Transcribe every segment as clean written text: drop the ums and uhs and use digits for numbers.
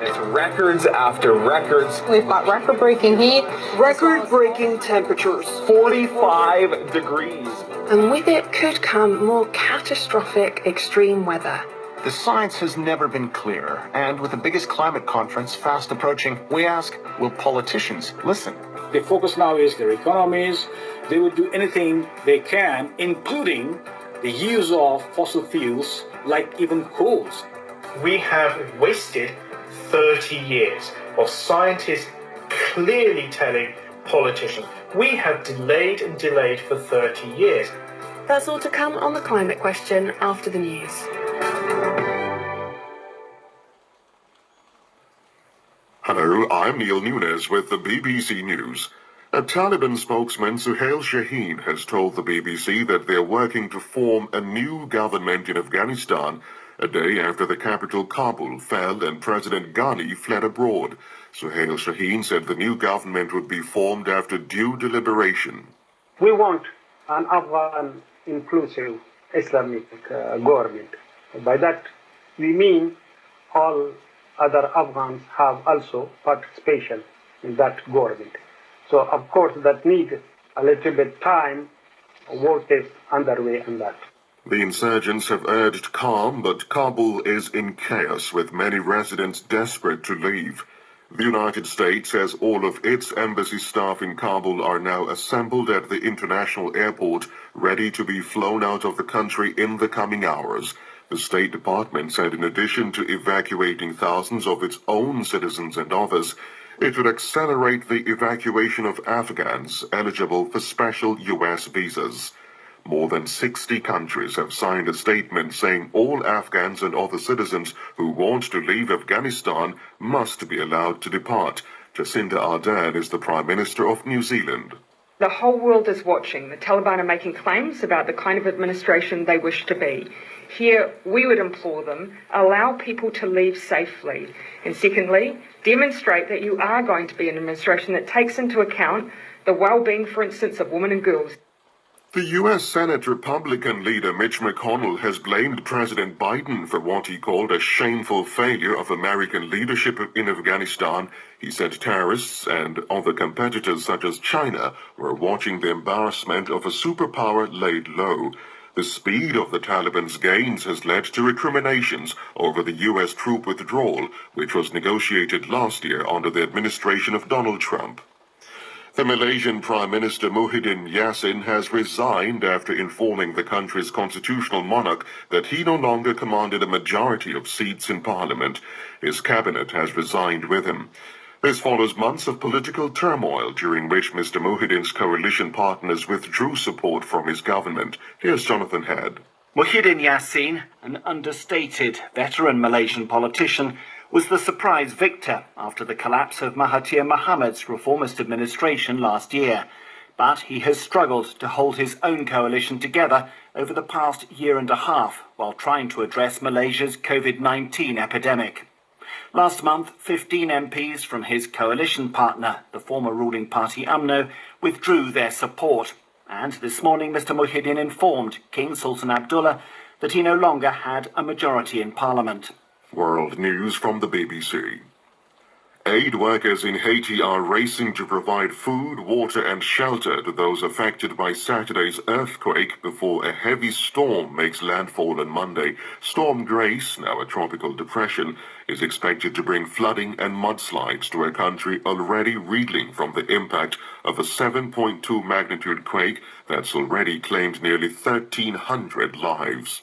It's records after records. We've got record-breaking heat. Record-breaking temperatures, 45 degrees. And with it could come more catastrophic extreme weather. The science has never been clearer, and with the biggest climate conference fast approaching, we ask, will politicians listen? The focus now is their economies. They will do anything they can, including the use of fossil fuels, like even coals. We have wasted 30 years of scientists clearly telling politicians. We have delayed and delayed for 30 years. That's all to come on the climate question after the news. Hello, I'm Neil Nunes with the BBC News. A Taliban spokesman, Suhail Shaheen, has told the BBC that they're working to form a new government in Afghanistan a day after the capital Kabul fell and President Ghani fled abroad. Suhail Shaheen said the new government would be formed after due deliberation. We want an Afghan inclusive Islamic government. By that we mean all other Afghans have also participation in that government. So of course that needs a little bit time. Work is underway on that. The insurgents have urged calm, but Kabul is in chaos, with many residents desperate to leave. The United States says all of its embassy staff in Kabul are now assembled at the international airport, ready to be flown out of the country in the coming hours. The State Department said in addition to evacuating thousands of its own citizens and others, it would accelerate the evacuation of Afghans eligible for special U.S. visas. More than 60 countries have signed a statement saying all Afghans and other citizens who want to leave Afghanistan must be allowed to depart. Jacinda Ardern is the Prime Minister of New Zealand. The whole world is watching. The Taliban are making claims about the kind of administration they wish to be. Here, we would implore them, allow people to leave safely. And secondly, demonstrate that you are going to be an administration that takes into account the well-being, for instance, of women and girls. The U.S. Senate Republican leader Mitch McConnell has blamed President Biden for what he called a shameful failure of American leadership in Afghanistan. He said terrorists and other competitors such as China were watching the embarrassment of a superpower laid low. The speed of the Taliban's gains has led to recriminations over the U.S. troop withdrawal, which was negotiated last year under the administration of Donald Trump. The Malaysian Prime Minister Muhyiddin Yassin has resigned after informing the country's constitutional monarch that he no longer commanded a majority of seats in parliament. His cabinet has resigned with him. This follows months of political turmoil during which Mr. Muhyiddin's coalition partners withdrew support from his government. Here's Jonathan Head. Muhyiddin Yassin, an understated veteran Malaysian politician, was the surprise victor after the collapse of Mahathir Mohamed's reformist administration last year. But he has struggled to hold his own coalition together over the past year and a half while trying to address Malaysia's COVID-19 epidemic. Last month, 15 MPs from his coalition partner, the former ruling party UMNO, withdrew their support. And this morning, Mr. Muhyiddin informed King Sultan Abdullah that he no longer had a majority in Parliament. World News from the BBC. Aid workers in Haiti are racing to provide food, water and shelter to those affected by Saturday's earthquake before a heavy storm makes landfall on Monday. Storm Grace, now a tropical depression, is expected to bring flooding and mudslides to a country already reeling from the impact of a 7.2 magnitude quake that's already claimed nearly 1,300 lives.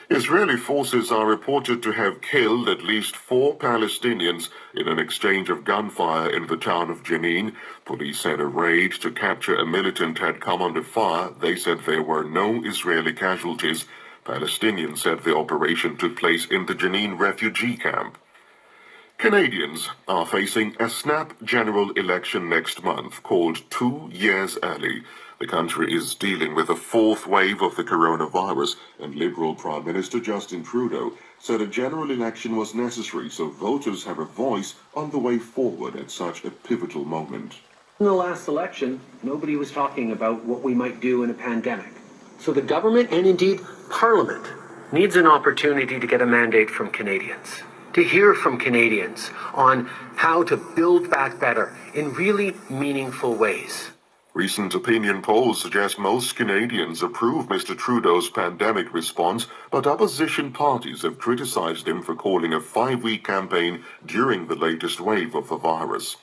Israeli forces are reported to have killed at least 4 Palestinians in an exchange of gunfire in the town of Jenin. Police said a raid to capture a militant had come under fire. They said there were no Israeli casualties. Palestinians said the operation took place in the Jenin refugee camp. Canadians are facing a snap general election next month, called 2 years early. The country is dealing with a 4th wave of the coronavirus, and Liberal Prime Minister Justin Trudeau said a general election was necessary so voters have a voice on the way forward at such a pivotal moment. In the last election, nobody was talking about what we might do in a pandemic. So the government, and indeed Parliament, needs an opportunity to get a mandate from Canadians. to hear from Canadians on how to build back better in really meaningful ways. Recent opinion polls suggest most Canadians approve Mr. Trudeau's pandemic response, but opposition parties have criticized him for calling a 5-week campaign during the latest wave of the virus.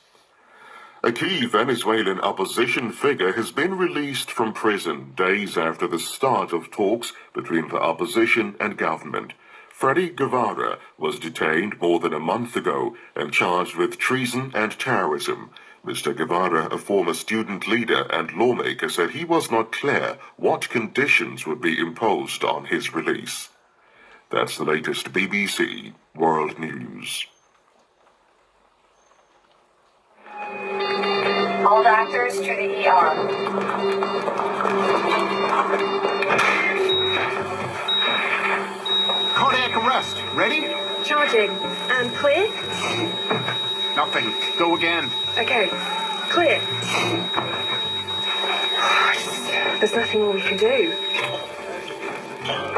A key Venezuelan opposition figure has been released from prison days after the start of talks between the opposition and government. Freddy Guevara was detained more than a month ago and charged with treason and terrorism. Mr. Guevara, a former student leader and lawmaker, said he was not clear what conditions would be imposed on his release. That's the latest BBC World News. All doctors to the ER. Cardiac arrest. Ready? Charging. And clear? Nothing. Go again. Okay. Clear. There's nothing more we can do.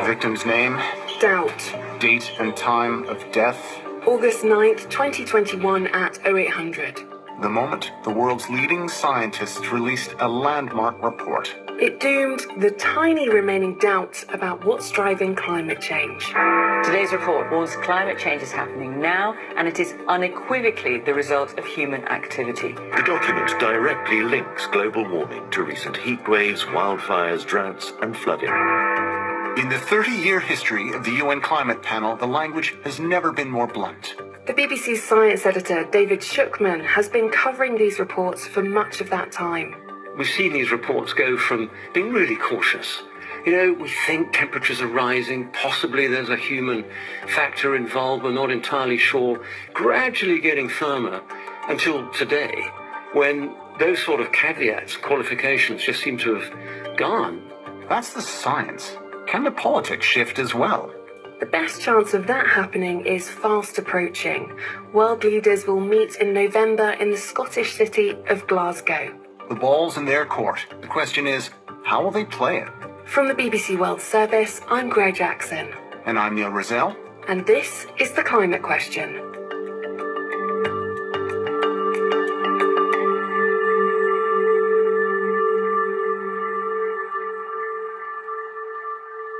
Victim's name, Doubt. date and time of death. August 9th, 2021 at 0800. The moment the world's leading scientists released a landmark report. It doomed the tiny remaining doubts about what's driving climate change. Today's report warns climate change is happening now, and it is unequivocally the result of human activity. The document directly links global warming to recent heat waves, wildfires, droughts, and flooding. In the 30-year history of the UN Climate Panel, the language has never been more blunt. The BBC's science editor, David Shookman, has been covering these reports for much of that time. We've seen these reports go from being really cautious. You know, we think temperatures are rising, possibly there's a human factor involved, we're not entirely sure, gradually getting firmer until today, when those sort of caveats, qualifications just seem to have gone. That's the science. Can the politics shift as well? The best chance of that happening is fast approaching. World leaders will meet in November in the Scottish city of Glasgow. The ball's in their court. The question is, how will they play it? From the BBC World Service, I'm Greg Jackson. And I'm Neil Rozelle. And this is The Climate Question.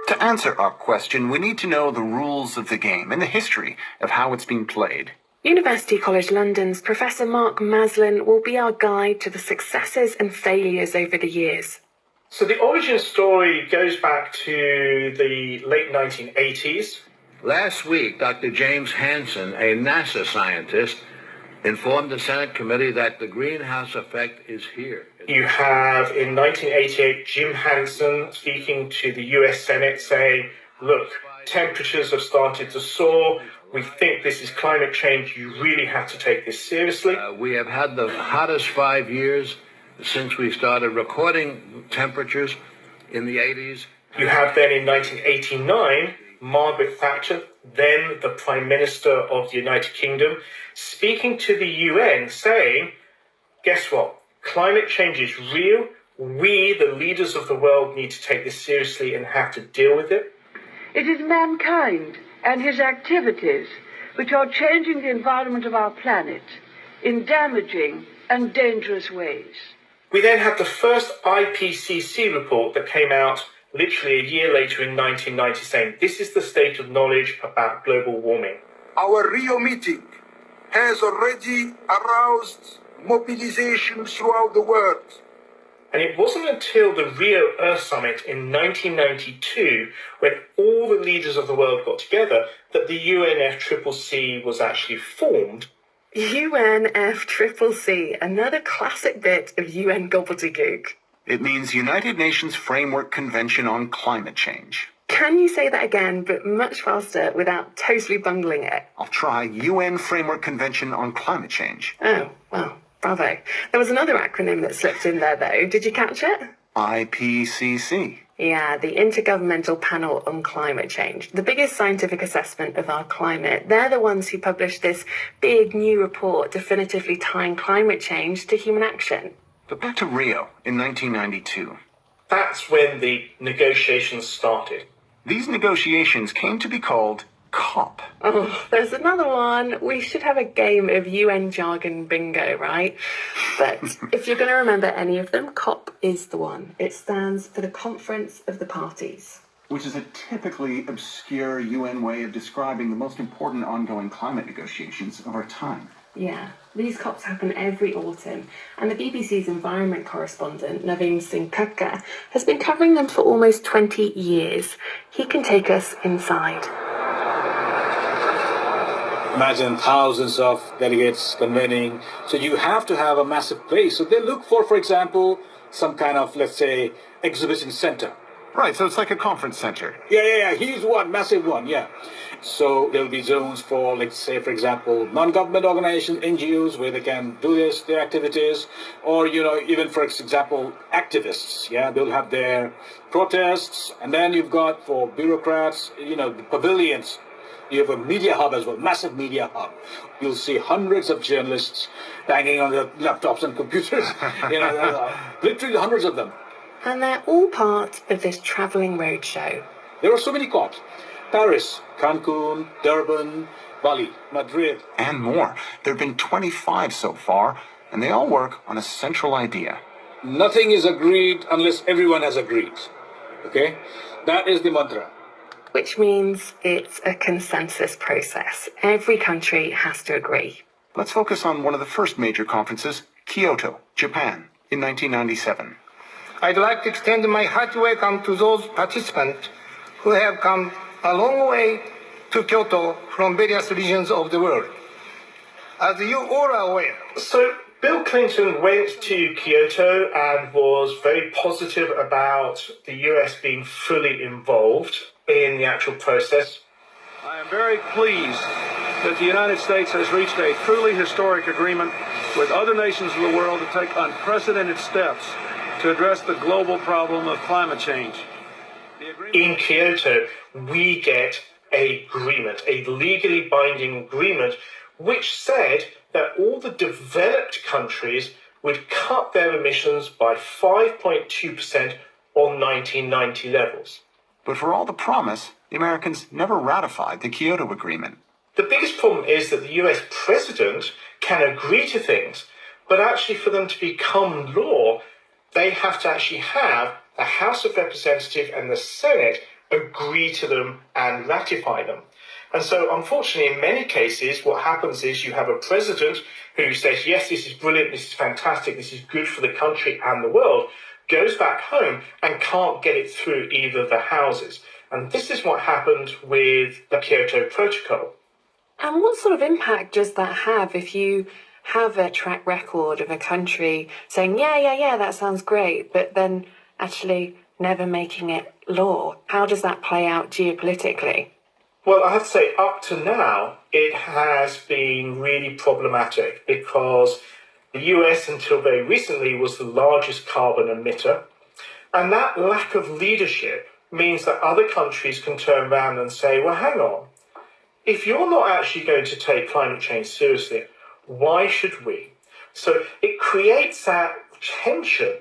To answer our question, we need to know the rules of the game and the history of how it's been played. University College London's Professor Mark Maslin will be our guide to the successes and failures over the years. So the origin story goes back to the late 1980s. Last week, Dr. James Hansen, a NASA scientist, informed the Senate committee that the greenhouse effect is here. You have, in 1988, Jim Hansen speaking to the US Senate saying, look, temperatures have started to soar. We think this is climate change. You really have to take this seriously. We have had the hottest 5 years since we started recording temperatures in the 80s. You have then in 1989, Margaret Thatcher, then the Prime Minister of the United Kingdom, speaking to the UN saying, guess what? Climate change is real. We, the leaders of the world, need to take this seriously and have to deal with it. It is mankind and his activities which are changing the environment of our planet in damaging and dangerous ways. We then have the first IPCC report that came out literally a year later in 1990 saying this is the state of knowledge about global warming. Our Rio meeting has already aroused mobilization throughout the world. And it wasn't until the Rio Earth Summit in 1992, when all the leaders of the world got together, that the UNFCCC was actually formed. UNFCCC, another classic bit of UN gobbledygook. It means United Nations Framework Convention on Climate Change. Can you say that again, but much faster without totally bungling it? I'll try. UN Framework Convention on Climate Change. Oh, well, bravo. There was another acronym that slipped in there, though. Did you catch it? IPCC. Yeah, the Intergovernmental Panel on Climate Change. The biggest scientific assessment of our climate. They're the ones who published this big new report definitively tying climate change to human action. But back to Rio in 1992. That's when the negotiations started. These negotiations came to be called COP? Oh, there's another one. We should have a game of UN jargon bingo, right? But if you're going to remember any of them, COP is the one. It stands for the Conference of the Parties. Which is a typically obscure UN way of describing the most important ongoing climate negotiations of our time. Yeah, these COPs happen every autumn, and the BBC's environment correspondent, Naveen Singh Kakka, has been covering them for almost 20 years. He can take us inside. Imagine thousands of delegates convening. So you have to have a massive place. So they look for example, some kind of, let's say, exhibition center. Right, so it's like a conference center. Yeah. Here's one, massive one, yeah. So there'll be zones for, let's say, for example, non-government organizations, NGOs, where they can do their activities. Or, even, for example, activists, yeah, they'll have their protests. And then you've got, for bureaucrats, the pavilions. You have a media hub as well, massive media hub. You'll see hundreds of journalists banging on their laptops and computers. Literally hundreds of them. And they're all part of this travelling roadshow. There are so many COPs. Paris, Cancun, Durban, Bali, Madrid. And more. There have been 25 so far, and they all work on a central idea. Nothing is agreed unless everyone has agreed. Okay? That is the mantra. Which means it's a consensus process. Every country has to agree. Let's focus on one of the first major conferences, Kyoto, Japan, in 1997. I'd like to extend my hearty welcome to those participants who have come a long way to Kyoto from various regions of the world. As you all are aware. So Bill Clinton went to Kyoto and was very positive about the US being fully involved in the actual process. I am very pleased that the United States has reached a truly historic agreement with other nations of the world to take unprecedented steps to address the global problem of climate change. In Kyoto, we get an agreement, a legally binding agreement, which said that all the developed countries would cut their emissions by 5.2% on 1990 levels. But for all the promise, the Americans never ratified the Kyoto Agreement. The biggest problem is that the US president can agree to things, but actually for them to become law, they have to actually have the House of Representatives and the Senate agree to them and ratify them. And so, unfortunately, in many cases, what happens is you have a president who says, yes, this is brilliant, this is fantastic, this is good for the country and the world, goes back home and can't get it through either of the houses. And this is what happened with the Kyoto Protocol. And what sort of impact does that have if you have a track record of a country saying, yeah, that sounds great, but then actually never making it law? How does that play out geopolitically? Well, I have to say, up to now, it has been really problematic because the US, until very recently, was the largest carbon emitter. And that lack of leadership means that other countries can turn around and say, well, hang on. If you're not actually going to take climate change seriously, why should we? So it creates that tension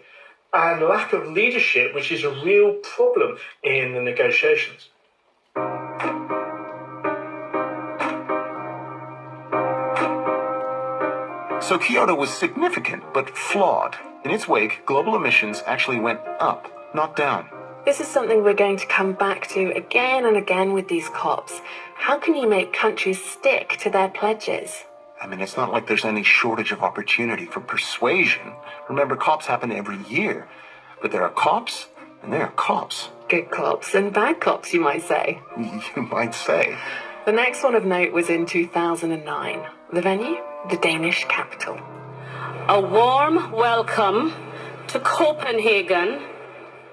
and lack of leadership, which is a real problem in the negotiations. So Kyoto was significant, but flawed. In its wake, global emissions actually went up, not down. This is something we're going to come back to again and again with these COPs. How can you make countries stick to their pledges? I mean, it's not like there's any shortage of opportunity for persuasion. Remember, COPs happen every year. But there are COPs, and there are COPs. Good COPs and bad COPs, you might say. You might say. The next one of note was in 2009. The venue? The Danish capital. A warm welcome to Copenhagen.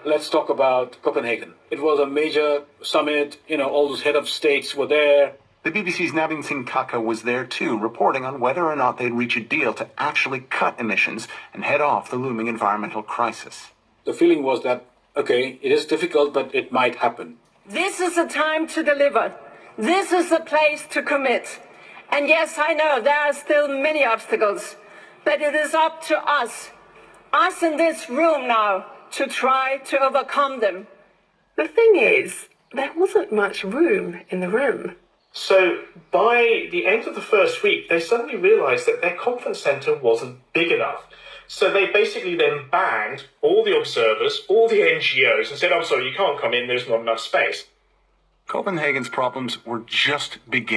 Let's talk about Copenhagen. It was a major summit, all those head of states were there. The BBC's Naveen Singh Kakka was there too, reporting on whether or not they'd reach a deal to actually cut emissions and head off the looming environmental crisis. The feeling was that, okay, it is difficult, but it might happen. This is the time to deliver. This is the place to commit. And yes, I know there are still many obstacles, but it is up to us in this room now, to try to overcome them. The thing is, there wasn't much room in the room. So by the end of the first week, they suddenly realized that their conference center wasn't big enough. So they basically then banned all the observers, all the NGOs, and said, I'm sorry, you can't come in, there's not enough space. Copenhagen's problems were just beginning.